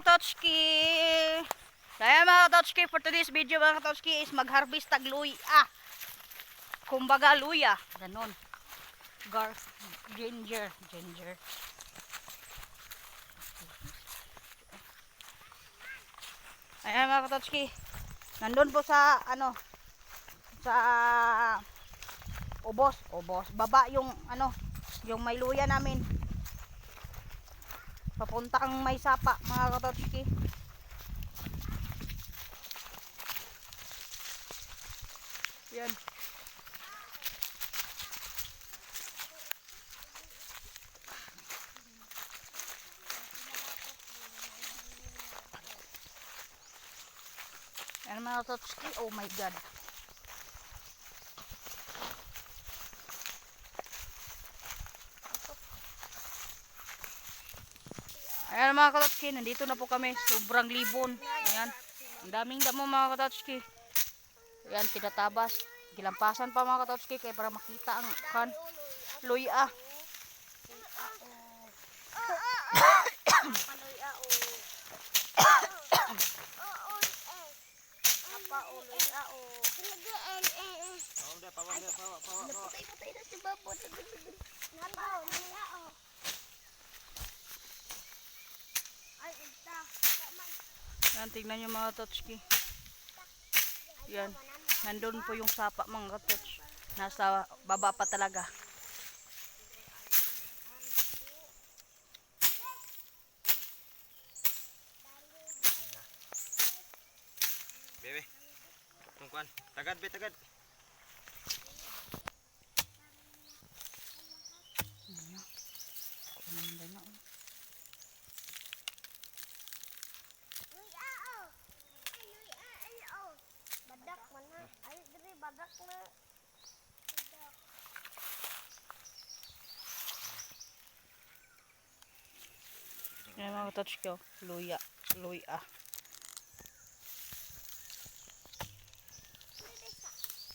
mga katotski. Kaya mga katotski, for today's video mga katotski is mag-harvest tag luya. Kumbaga luya. Ganon. Ginger. Ayan mga katotski. Nandun po sa sa ubos. Baba yung yung may luya namin. Papunta ang may sapa mga katotski. Yan. Yan mga katotski. Oh my god. Ayan mga katotski, nandito na po kami. Sobrang libon. Ayan. Ang daming damo mga katotski. Ayan, tinatabas. Gilampasan pa mga katotski kaya para makita ang luya. Yan, tignan nyo mga katotski. Yan. Nandun po yung sapa mga katots. Nasa baba pa talaga. Bebe. Tungkuan. Tagad be tagad. Badak mana? Ayo diri badak na. Yan mga katotski, luya.